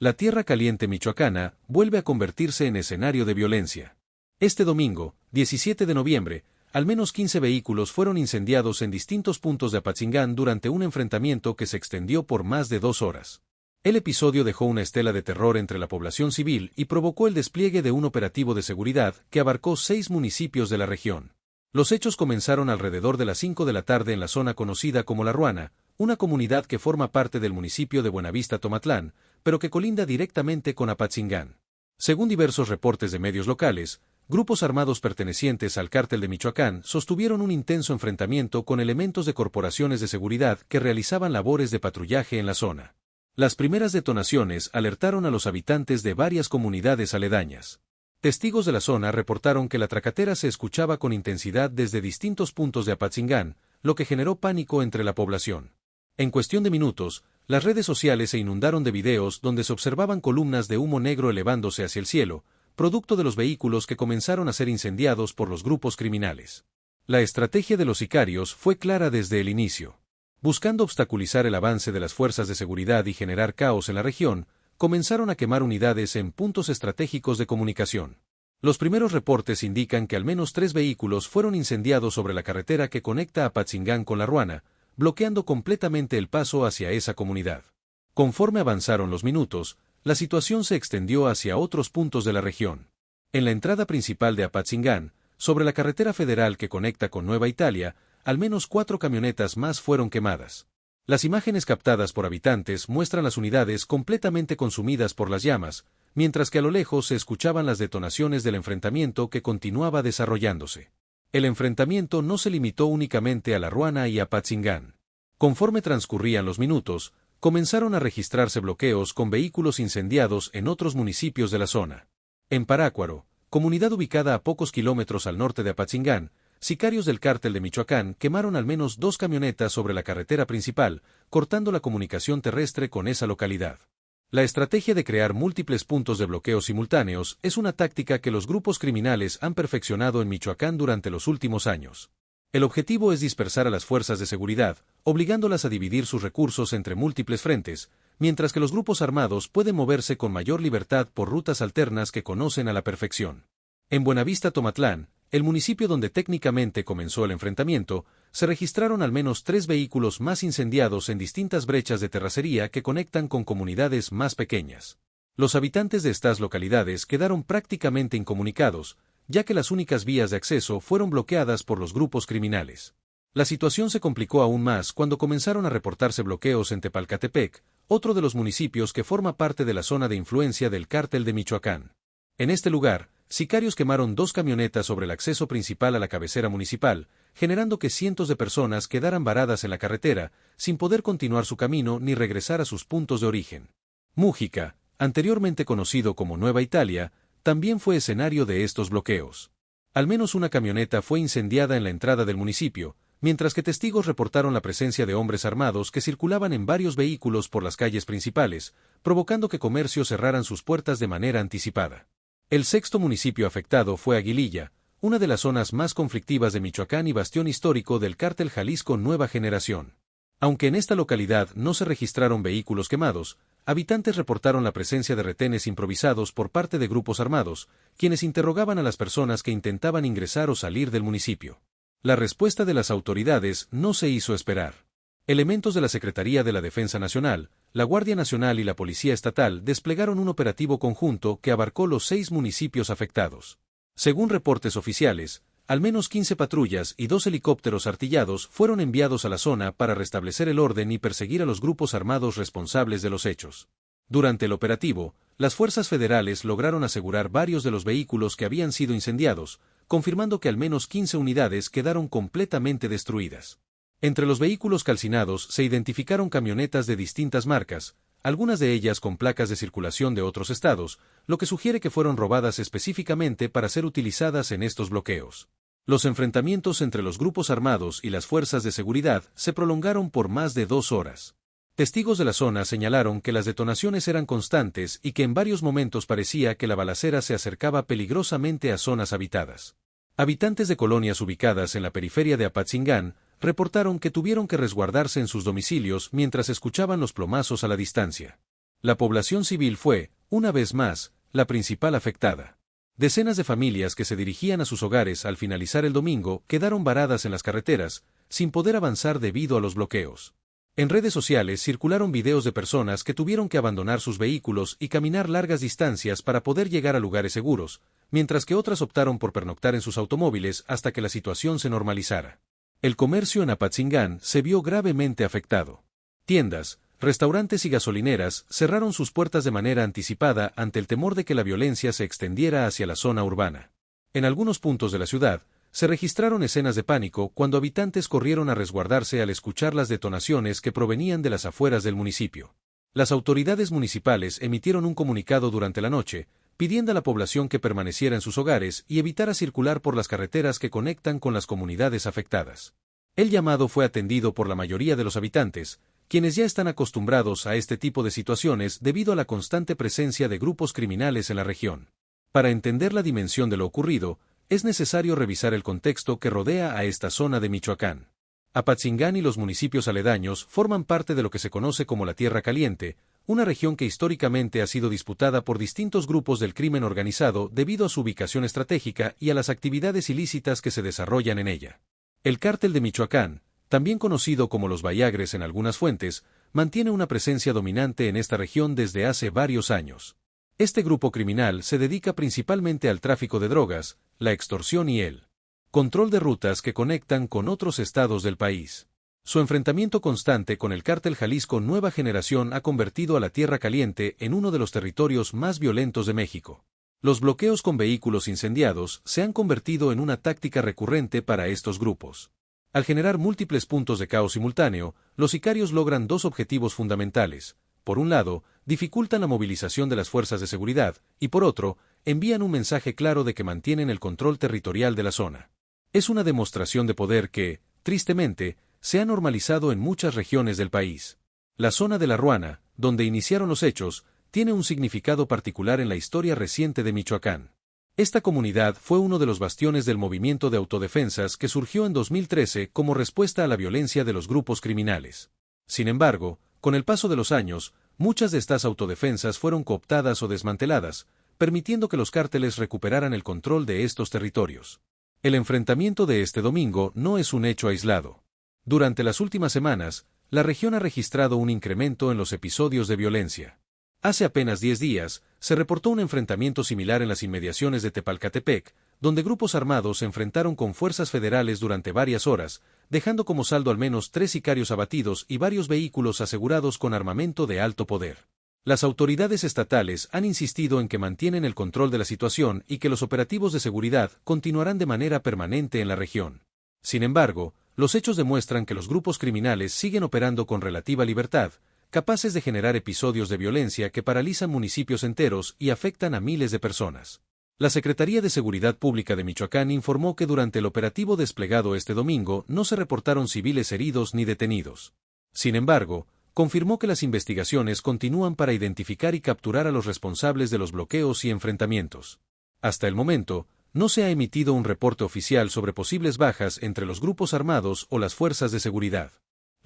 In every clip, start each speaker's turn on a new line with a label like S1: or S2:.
S1: La tierra caliente michoacana vuelve a convertirse en escenario de violencia. Este domingo, 17 de noviembre, al menos 15 vehículos fueron incendiados en distintos puntos de Apatzingán durante un enfrentamiento que se extendió por más de 2 horas. El episodio dejó una estela de terror entre la población civil y provocó el despliegue de un operativo de seguridad que abarcó 6 municipios de la región. Los hechos comenzaron alrededor de las 5 de la tarde en la zona conocida como La Ruana, una comunidad que forma parte del municipio de Buenavista Tomatlán, pero que colinda directamente con Apatzingán. Según diversos reportes de medios locales, grupos armados pertenecientes al Cártel de Michoacán sostuvieron un intenso enfrentamiento con elementos de corporaciones de seguridad que realizaban labores de patrullaje en la zona. Las primeras detonaciones alertaron a los habitantes de varias comunidades aledañas. Testigos de la zona reportaron que la tracatera se escuchaba con intensidad desde distintos puntos de Apatzingán, lo que generó pánico entre la población. En cuestión de minutos, las redes sociales se inundaron de videos donde se observaban columnas de humo negro elevándose hacia el cielo, producto de los vehículos que comenzaron a ser incendiados por los grupos criminales. La estrategia de los sicarios fue clara desde el inicio. Buscando obstaculizar el avance de las fuerzas de seguridad y generar caos en la región, comenzaron a quemar unidades en puntos estratégicos de comunicación. Los primeros reportes indican que al menos 3 vehículos fueron incendiados sobre la carretera que conecta Apatzingán con La Ruana, bloqueando completamente el paso hacia esa comunidad. Conforme avanzaron los minutos, la situación se extendió hacia otros puntos de la región. En la entrada principal de Apatzingán, sobre la carretera federal que conecta con Nueva Italia, al menos 4 camionetas más fueron quemadas. Las imágenes captadas por habitantes muestran las unidades completamente consumidas por las llamas, mientras que a lo lejos se escuchaban las detonaciones del enfrentamiento que continuaba desarrollándose. El enfrentamiento no se limitó únicamente a La Ruana y a Apatzingán. Conforme transcurrían los minutos, comenzaron a registrarse bloqueos con vehículos incendiados en otros municipios de la zona. En Parácuaro, comunidad ubicada a pocos kilómetros al norte de Apatzingán, sicarios del Cártel de Michoacán quemaron al menos 2 camionetas sobre la carretera principal, cortando la comunicación terrestre con esa localidad. La estrategia de crear múltiples puntos de bloqueo simultáneos es una táctica que los grupos criminales han perfeccionado en Michoacán durante los últimos años. El objetivo es dispersar a las fuerzas de seguridad, obligándolas a dividir sus recursos entre múltiples frentes, mientras que los grupos armados pueden moverse con mayor libertad por rutas alternas que conocen a la perfección. En Buenavista Tomatlán, el municipio donde técnicamente comenzó el enfrentamiento, se registraron al menos 3 vehículos más incendiados en distintas brechas de terracería que conectan con comunidades más pequeñas. Los habitantes de estas localidades quedaron prácticamente incomunicados, ya que las únicas vías de acceso fueron bloqueadas por los grupos criminales. La situación se complicó aún más cuando comenzaron a reportarse bloqueos en Tepalcatepec, otro de los municipios que forma parte de la zona de influencia del Cártel de Michoacán. En este lugar, sicarios quemaron 2 camionetas sobre el acceso principal a la cabecera municipal, generando que cientos de personas quedaran varadas en la carretera, sin poder continuar su camino ni regresar a sus puntos de origen. Mújica, anteriormente conocido como Nueva Italia, también fue escenario de estos bloqueos. Al menos una camioneta fue incendiada en la entrada del municipio, mientras que testigos reportaron la presencia de hombres armados que circulaban en varios vehículos por las calles principales, provocando que comercios cerraran sus puertas de manera anticipada. El sexto municipio afectado fue Aguililla, una de las zonas más conflictivas de Michoacán y bastión histórico del Cártel Jalisco Nueva Generación. Aunque en esta localidad no se registraron vehículos quemados, habitantes reportaron la presencia de retenes improvisados por parte de grupos armados, quienes interrogaban a las personas que intentaban ingresar o salir del municipio. La respuesta de las autoridades no se hizo esperar. Elementos de la Secretaría de la Defensa Nacional, la Guardia Nacional y la Policía Estatal desplegaron un operativo conjunto que abarcó los 6 municipios afectados. Según reportes oficiales, al menos 15 patrullas y 2 helicópteros artillados fueron enviados a la zona para restablecer el orden y perseguir a los grupos armados responsables de los hechos. Durante el operativo, las fuerzas federales lograron asegurar varios de los vehículos que habían sido incendiados, confirmando que al menos 15 unidades quedaron completamente destruidas. Entre los vehículos calcinados se identificaron camionetas de distintas marcas, algunas de ellas con placas de circulación de otros estados, lo que sugiere que fueron robadas específicamente para ser utilizadas en estos bloqueos. Los enfrentamientos entre los grupos armados y las fuerzas de seguridad se prolongaron por más de 2 horas. Testigos de la zona señalaron que las detonaciones eran constantes y que en varios momentos parecía que la balacera se acercaba peligrosamente a zonas habitadas. Habitantes de colonias ubicadas en la periferia de Apatzingán reportaron que tuvieron que resguardarse en sus domicilios mientras escuchaban los plomazos a la distancia. La población civil fue, una vez más, la principal afectada. Decenas de familias que se dirigían a sus hogares al finalizar el domingo quedaron varadas en las carreteras, sin poder avanzar debido a los bloqueos. En redes sociales circularon videos de personas que tuvieron que abandonar sus vehículos y caminar largas distancias para poder llegar a lugares seguros, mientras que otras optaron por pernoctar en sus automóviles hasta que la situación se normalizara. El comercio en Apatzingán se vio gravemente afectado. Tiendas, restaurantes y gasolineras cerraron sus puertas de manera anticipada ante el temor de que la violencia se extendiera hacia la zona urbana. En algunos puntos de la ciudad, se registraron escenas de pánico cuando habitantes corrieron a resguardarse al escuchar las detonaciones que provenían de las afueras del municipio. Las autoridades municipales emitieron un comunicado durante la noche, pidiendo a la población que permaneciera en sus hogares y evitara circular por las carreteras que conectan con las comunidades afectadas. El llamado fue atendido por la mayoría de los habitantes, quienes ya están acostumbrados a este tipo de situaciones debido a la constante presencia de grupos criminales en la región. Para entender la dimensión de lo ocurrido, es necesario revisar el contexto que rodea a esta zona de Michoacán. Apatzingán y los municipios aledaños forman parte de lo que se conoce como la Tierra Caliente, una región que históricamente ha sido disputada por distintos grupos del crimen organizado debido a su ubicación estratégica y a las actividades ilícitas que se desarrollan en ella. El Cártel de Michoacán, también conocido como los Bayagres en algunas fuentes, mantiene una presencia dominante en esta región desde hace varios años. Este grupo criminal se dedica principalmente al tráfico de drogas, la extorsión y el control de rutas que conectan con otros estados del país. Su enfrentamiento constante con el Cártel Jalisco Nueva Generación ha convertido a la Tierra Caliente en uno de los territorios más violentos de México. Los bloqueos con vehículos incendiados se han convertido en una táctica recurrente para estos grupos. Al generar múltiples puntos de caos simultáneo, los sicarios logran dos objetivos fundamentales. Por un lado, dificultan la movilización de las fuerzas de seguridad, y por otro, envían un mensaje claro de que mantienen el control territorial de la zona. Es una demostración de poder que, tristemente, se ha normalizado en muchas regiones del país. La zona de La Ruana, donde iniciaron los hechos, tiene un significado particular en la historia reciente de Michoacán. Esta comunidad fue uno de los bastiones del movimiento de autodefensas que surgió en 2013 como respuesta a la violencia de los grupos criminales. Sin embargo, con el paso de los años, muchas de estas autodefensas fueron cooptadas o desmanteladas, permitiendo que los cárteles recuperaran el control de estos territorios. El enfrentamiento de este domingo no es un hecho aislado. Durante las últimas semanas, la región ha registrado un incremento en los episodios de violencia. Hace apenas 10 días, se reportó un enfrentamiento similar en las inmediaciones de Tepalcatepec, donde grupos armados se enfrentaron con fuerzas federales durante varias horas, dejando como saldo al menos 3 sicarios abatidos y varios vehículos asegurados con armamento de alto poder. Las autoridades estatales han insistido en que mantienen el control de la situación y que los operativos de seguridad continuarán de manera permanente en la región. Sin embargo, los hechos demuestran que los grupos criminales siguen operando con relativa libertad, capaces de generar episodios de violencia que paralizan municipios enteros y afectan a miles de personas. La Secretaría de Seguridad Pública de Michoacán informó que durante el operativo desplegado este domingo no se reportaron civiles heridos ni detenidos. Sin embargo, confirmó que las investigaciones continúan para identificar y capturar a los responsables de los bloqueos y enfrentamientos. Hasta el momento, no se ha emitido un reporte oficial sobre posibles bajas entre los grupos armados o las fuerzas de seguridad.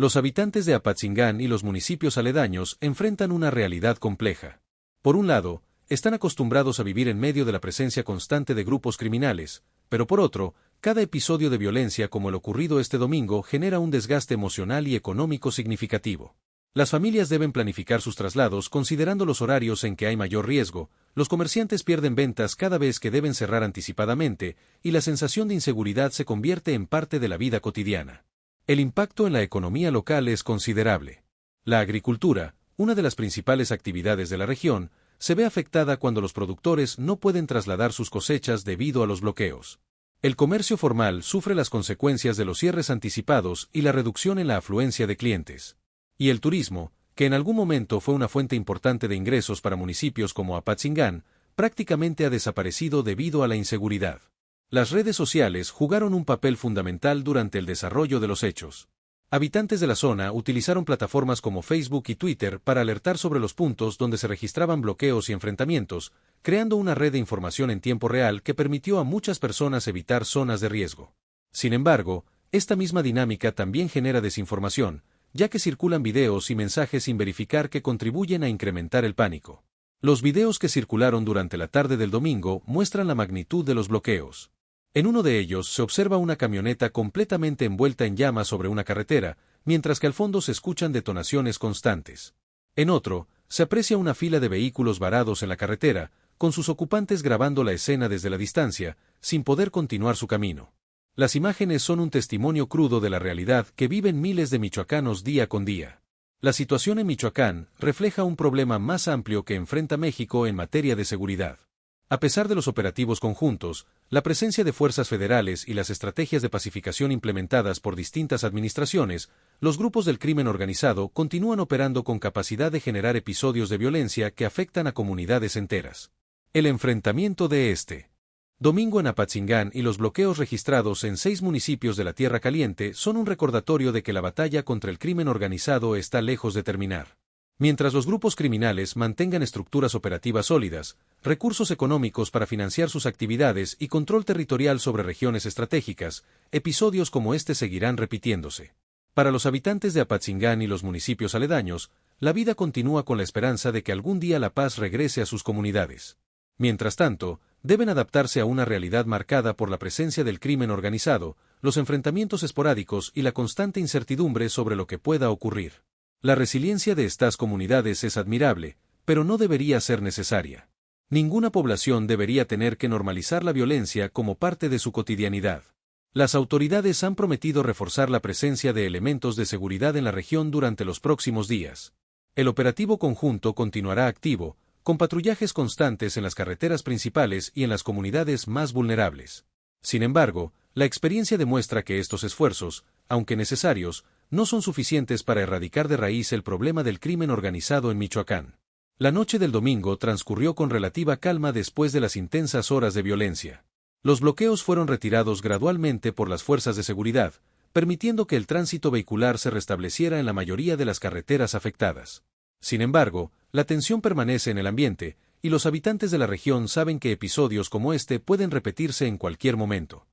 S1: Los habitantes de Apatzingán y los municipios aledaños enfrentan una realidad compleja. Por un lado, están acostumbrados a vivir en medio de la presencia constante de grupos criminales, pero por otro, cada episodio de violencia como el ocurrido este domingo genera un desgaste emocional y económico significativo. Las familias deben planificar sus traslados considerando los horarios en que hay mayor riesgo, los comerciantes pierden ventas cada vez que deben cerrar anticipadamente, y la sensación de inseguridad se convierte en parte de la vida cotidiana. El impacto en la economía local es considerable. La agricultura, una de las principales actividades de la región, se ve afectada cuando los productores no pueden trasladar sus cosechas debido a los bloqueos. El comercio formal sufre las consecuencias de los cierres anticipados y la reducción en la afluencia de clientes. Y el turismo, que en algún momento fue una fuente importante de ingresos para municipios como Apatzingán, prácticamente ha desaparecido debido a la inseguridad. Las redes sociales jugaron un papel fundamental durante el desarrollo de los hechos. Habitantes de la zona utilizaron plataformas como Facebook y Twitter para alertar sobre los puntos donde se registraban bloqueos y enfrentamientos, creando una red de información en tiempo real que permitió a muchas personas evitar zonas de riesgo. Sin embargo, esta misma dinámica también genera desinformación, ya que circulan videos y mensajes sin verificar que contribuyen a incrementar el pánico. Los videos que circularon durante la tarde del domingo muestran la magnitud de los bloqueos. En uno de ellos se observa una camioneta completamente envuelta en llamas sobre una carretera, mientras que al fondo se escuchan detonaciones constantes. En otro, se aprecia una fila de vehículos varados en la carretera, con sus ocupantes grabando la escena desde la distancia, sin poder continuar su camino. Las imágenes son un testimonio crudo de la realidad que viven miles de michoacanos día con día. La situación en Michoacán refleja un problema más amplio que enfrenta México en materia de seguridad. A pesar de los operativos conjuntos, la presencia de fuerzas federales y las estrategias de pacificación implementadas por distintas administraciones, los grupos del crimen organizado continúan operando con capacidad de generar episodios de violencia que afectan a comunidades enteras. El enfrentamiento de este domingo en Apatzingán y los bloqueos registrados en 6 municipios de la Tierra Caliente son un recordatorio de que la batalla contra el crimen organizado está lejos de terminar. Mientras los grupos criminales mantengan estructuras operativas sólidas, recursos económicos para financiar sus actividades y control territorial sobre regiones estratégicas, episodios como este seguirán repitiéndose. Para los habitantes de Apatzingán y los municipios aledaños, la vida continúa con la esperanza de que algún día la paz regrese a sus comunidades. Mientras tanto, deben adaptarse a una realidad marcada por la presencia del crimen organizado, los enfrentamientos esporádicos y la constante incertidumbre sobre lo que pueda ocurrir. La resiliencia de estas comunidades es admirable, pero no debería ser necesaria. Ninguna población debería tener que normalizar la violencia como parte de su cotidianidad. Las autoridades han prometido reforzar la presencia de elementos de seguridad en la región durante los próximos días. El operativo conjunto continuará activo, con patrullajes constantes en las carreteras principales y en las comunidades más vulnerables. Sin embargo, la experiencia demuestra que estos esfuerzos, aunque necesarios, no son suficientes para erradicar de raíz el problema del crimen organizado en Michoacán. La noche del domingo transcurrió con relativa calma después de las intensas horas de violencia. Los bloqueos fueron retirados gradualmente por las fuerzas de seguridad, permitiendo que el tránsito vehicular se restableciera en la mayoría de las carreteras afectadas. Sin embargo, la tensión permanece en el ambiente, y los habitantes de la región saben que episodios como este pueden repetirse en cualquier momento.